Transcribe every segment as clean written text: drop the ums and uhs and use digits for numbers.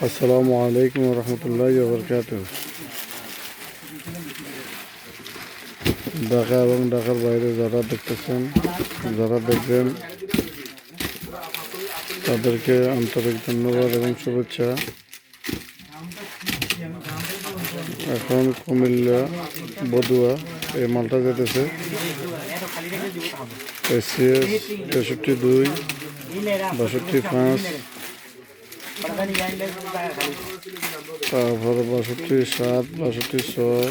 আসসালামু আলাইকুম রহমতুল্লাহি ওয়া বারাকাতুহু। ঢাকা এবং ঢাকার বাইরে যারা দেখতেছেন, যারা দেখবেন, তাদেরকে আন্তরিক ধন্যবাদ এবং শুভেচ্ছা। এখন কুমিল্লা বদুয়া এই মালটা যেতেছে SCS 63-2 62-5, তারপরে 62-7 62-6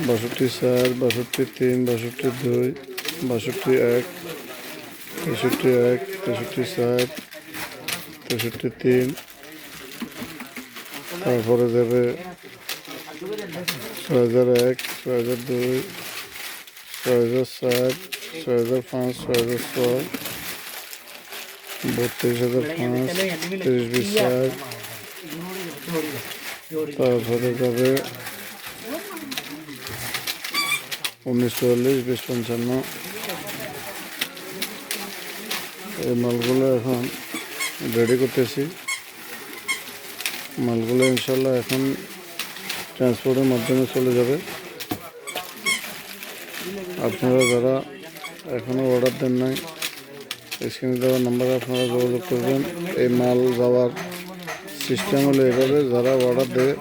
62-4 62-3 62-2 62-1 63-1 63-7 63-3, তারপরে যাবে 6001 6002 6007 6005 6006 32005 3020, তারপরে যাবে 1944 2055। এই মালগুলো এখন রেডি করতেছি। মালগুলো ইনশাল্লাহ এখন ট্রান্সপোর্টের মাধ্যমে চলে যাবে। আপনারা যারা এখনও অর্ডার দেন নাই, স্ক্রিনে দেওয়া নাম্বারে আপনারা যোগাযোগ করবেন। এই মাল যাওয়ার সিস্টেম হলো এভাবে: যারা অর্ডার দেয়,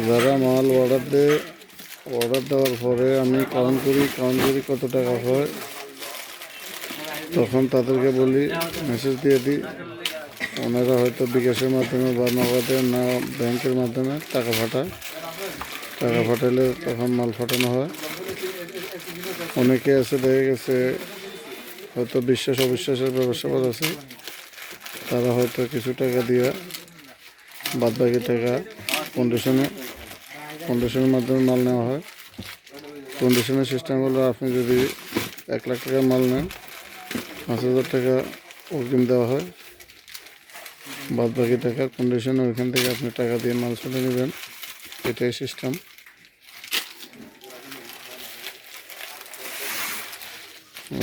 যারা মাল অর্ডার দেয়, অর্ডার দেওয়ার পরে আমি কাউন্ট করি কত টাকা হয়, তখন তাদেরকে বলি, মেসেজ দিয়ে দিই। ওনারা হয়তো বিকাশের মাধ্যমে বা নগদে না ব্যাংকের মাধ্যমে টাকা পাঠায়। টাকা পাঠালে তখন মাল পাঠানো হয়। অনেকে আছে, দেখা গেছে হয়তো বিশ্বাস অবিশ্বাসের ব্যবসা আছে, তারা হয়তো কিছু টাকা দিয়ে বাদ বাকি টাকা কন্ডিশনের মাধ্যমে মাল নেওয়া হয়। কন্ডিশনের সিস্টেম হলো, আপনি যদি 1 লাখ টাকার মাল নেন, 5,000 টাকা অগ্রিম দেওয়া হয়, বাদ বাকি টাকা কন্ডিশনে ওইখান থেকে আপনি টাকা দিয়ে মাল চলে নেবেন। এটাই সিস্টেম।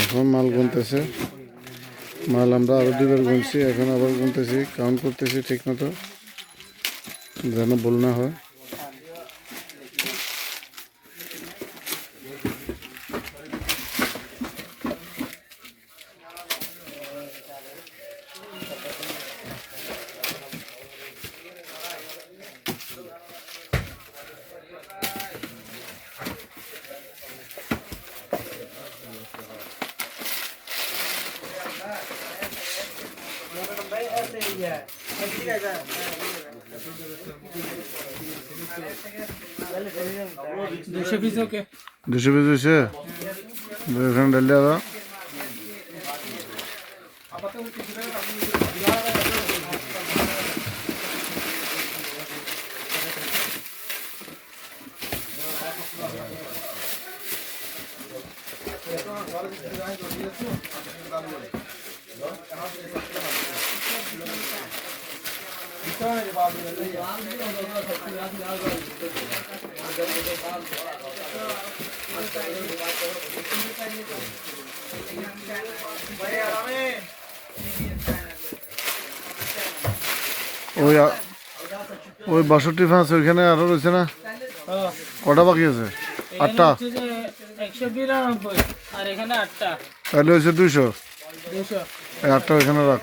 এখন মাল গুনতেছে। মাল আমরা আরও 2বার গুনছি, এখন আবার গুনতেছি, কাউন্ট করতেছি ঠিক মতো, যেন ভুল না হয়। দুশো পিস হয়েছে, এখানে ডালিয়ে দাও। ওই 62-5 ওইখানে আরো রয়েছে না? কটা বাকি আছে? 8টা। 192 আর এখানে 8টা, তাহলে হয়েছে 200। 8টা ওইখানে রাখ।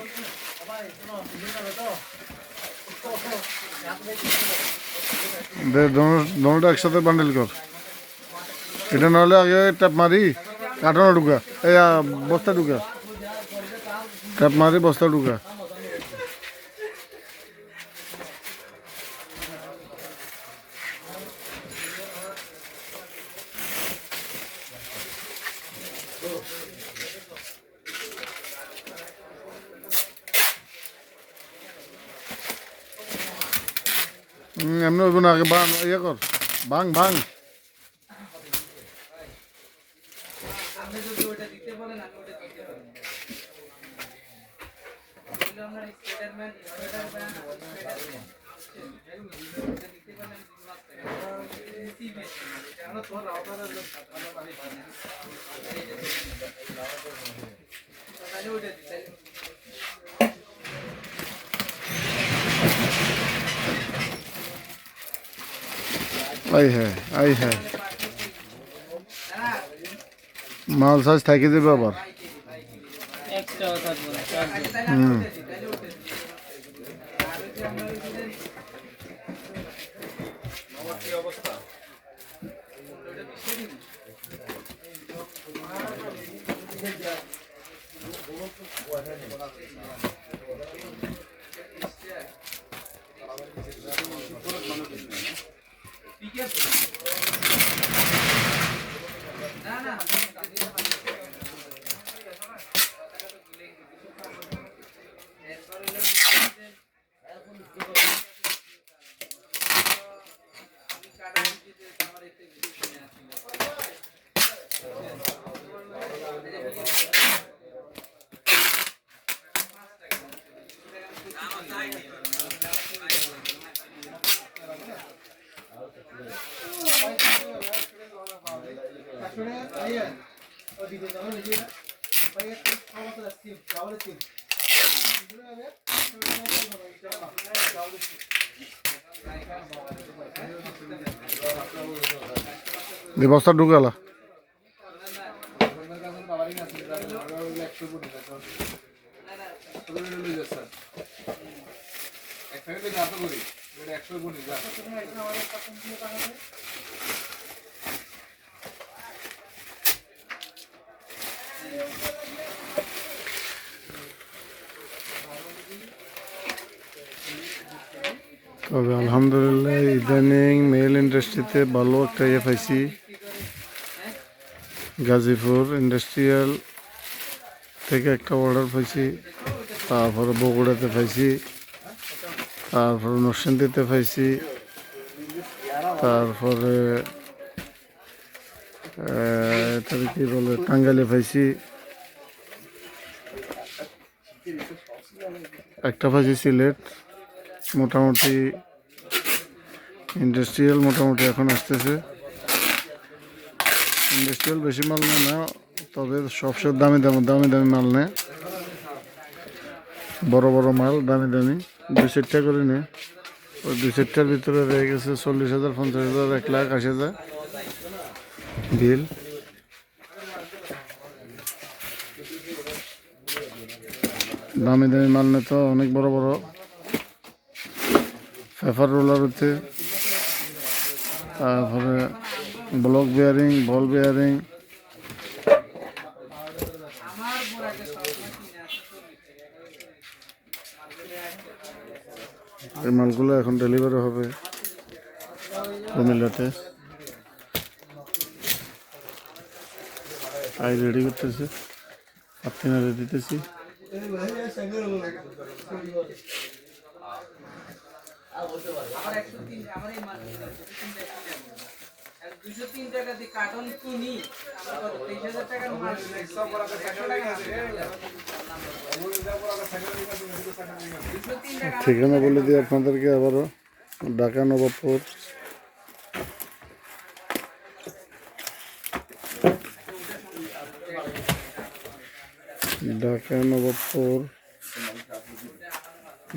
দোনোটা একসাথে বান্ডেল কর। এটা নাহলে আগে ট্যাপ মারি কাটানো ঢুকা, এই বস্তা ঢুকা, ট্যাপ মারি বস্তা ঢুকা। এমনি হইব না, আগে ইয়ে কর, ভাঙ। আই হ্যাঁ মাল সাজ থাকে যাবে আবার এক্সট্রা থাকবে না চার্জ হুম বস্তা ঢুকালা তবে আলহামদুলিল্লাহ ইদানিং মেল ইন্ডাস্ট্রিতে ভালো একটা ইয়ে পাইছি গাজীপুর ইন্ডাস্ট্রিয়াল থেকে একটা অর্ডার পাইছি তারপরে বগুড়াতে পাইছি তারপরে নরসিংদীতে পাইছি তারপরে এটাকে কি বলে টাঙ্গাইলে পাইছি একটা পাইছি সিলেট মোটামুটি ইন্ডাস্ট্রিয়াল মোটামুটি এখন আসতেছে ইন্ডাস্ট্রিয়াল বেশি মাল নেয় না তবে সবচেয়ে দামি মাল নেয় বড় বড় মাল দামি 2-4টা করে নেয় ওই 2-4টার ভিতরে রয়ে গেছে 40,000 50,000 1,80,000 বিল দামি মাল নেয় তো অনেক বড় বড় পেপার রোলার হচ্ছে তারপরে ব্লক বেয়ারিং বল বেয়ারিং এই মালগুলো এখন ডেলিভারি হবে কুমিল্লাতে আই রেডি করতেছে আপনারা দিতেছি ঠিকানা বলে দিই আপনাদেরকে আবারও ঢাকা নবাবপুর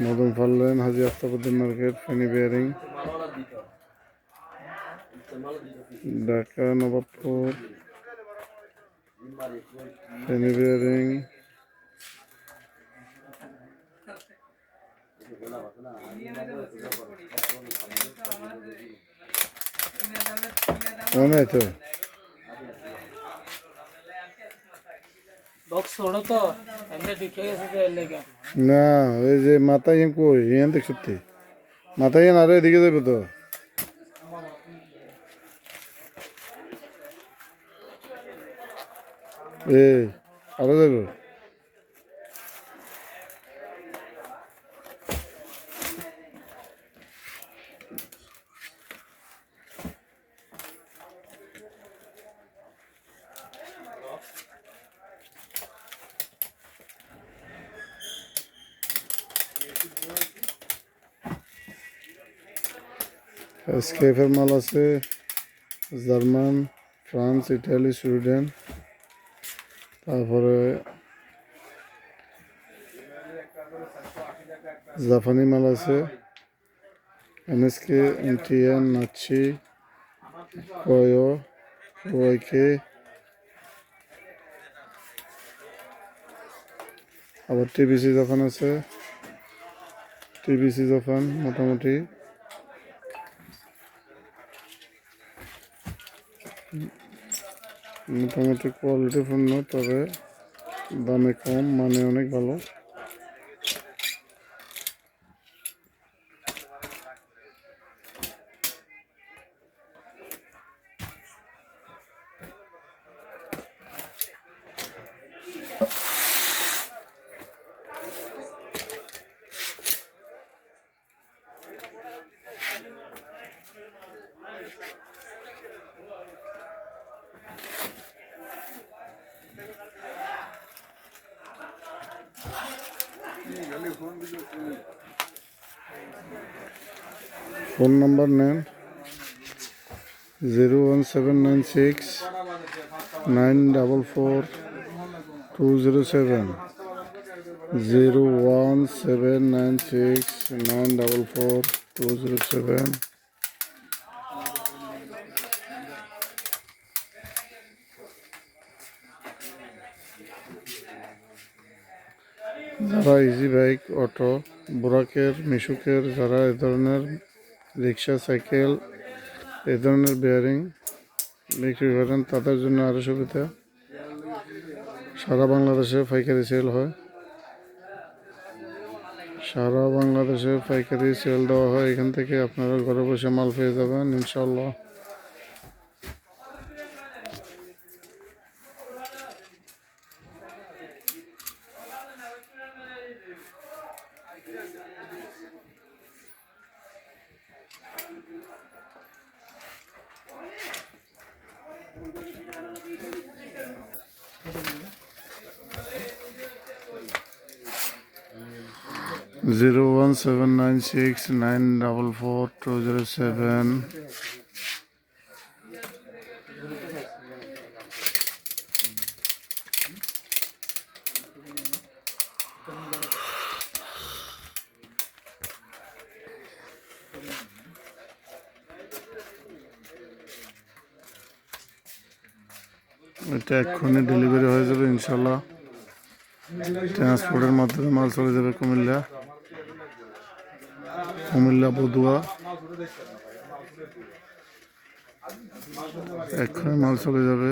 মদন ফাল্লেন Haji Aftabuddin market Feni bearing Dhaka Nawabpur Feni bearing মনে তো বক্স ছোড়ো তো এমনি ঢুকে গেছে তো এর লেগে না ওই যে মাথায় কই এখান থেকে সত্যি মাথায় আরো এদিকে যাবে তো আরো যাবে এসকেএফের মাল আছে জার্মান, ফ্রান্স, ইটালি, সুইডেন, তারপরে জাপানি মাল আছে, এমএসকে, এমটিএন, নাচ্ছি, কয়ো, ওয়াইকে, আবার টিবিসি দোকান আছে, টিবিসি দোকান মোটামুটি কোয়ালিটিপূর্ণ, তবে দামে কম, মানে অনেক ভালো। ফোন নাম্বার নেন 01796 944 207, 01796 944 207। যারা ইজি বাইক, অটো, বোরাকের, মিশুকের, যারা এ ধরনের রিক্সা, সাইকেল, এ ধরনের বেয়ারিং বিক্রি করেন, তাদের জন্য আরও সুবিধা। সারা বাংলাদেশে পাইকারি সেল হয়, সারা বাংলাদেশে পাইকারি সেল দেওয়া হয়। এখান থেকে আপনারা ঘরে বসে মাল পেয়ে যাবেন ইনশাল্লাহ। Zero 1796 944 207। এটা এক্ষুনি ডেলিভারি হয়ে যাবে ইনশাল্লাহ। ট্রান্সপোর্টের মাধ্যমে মাল চলে যাবে কুমিল্লা বদুয়া, এক্ষুনি মাল চলে যাবে।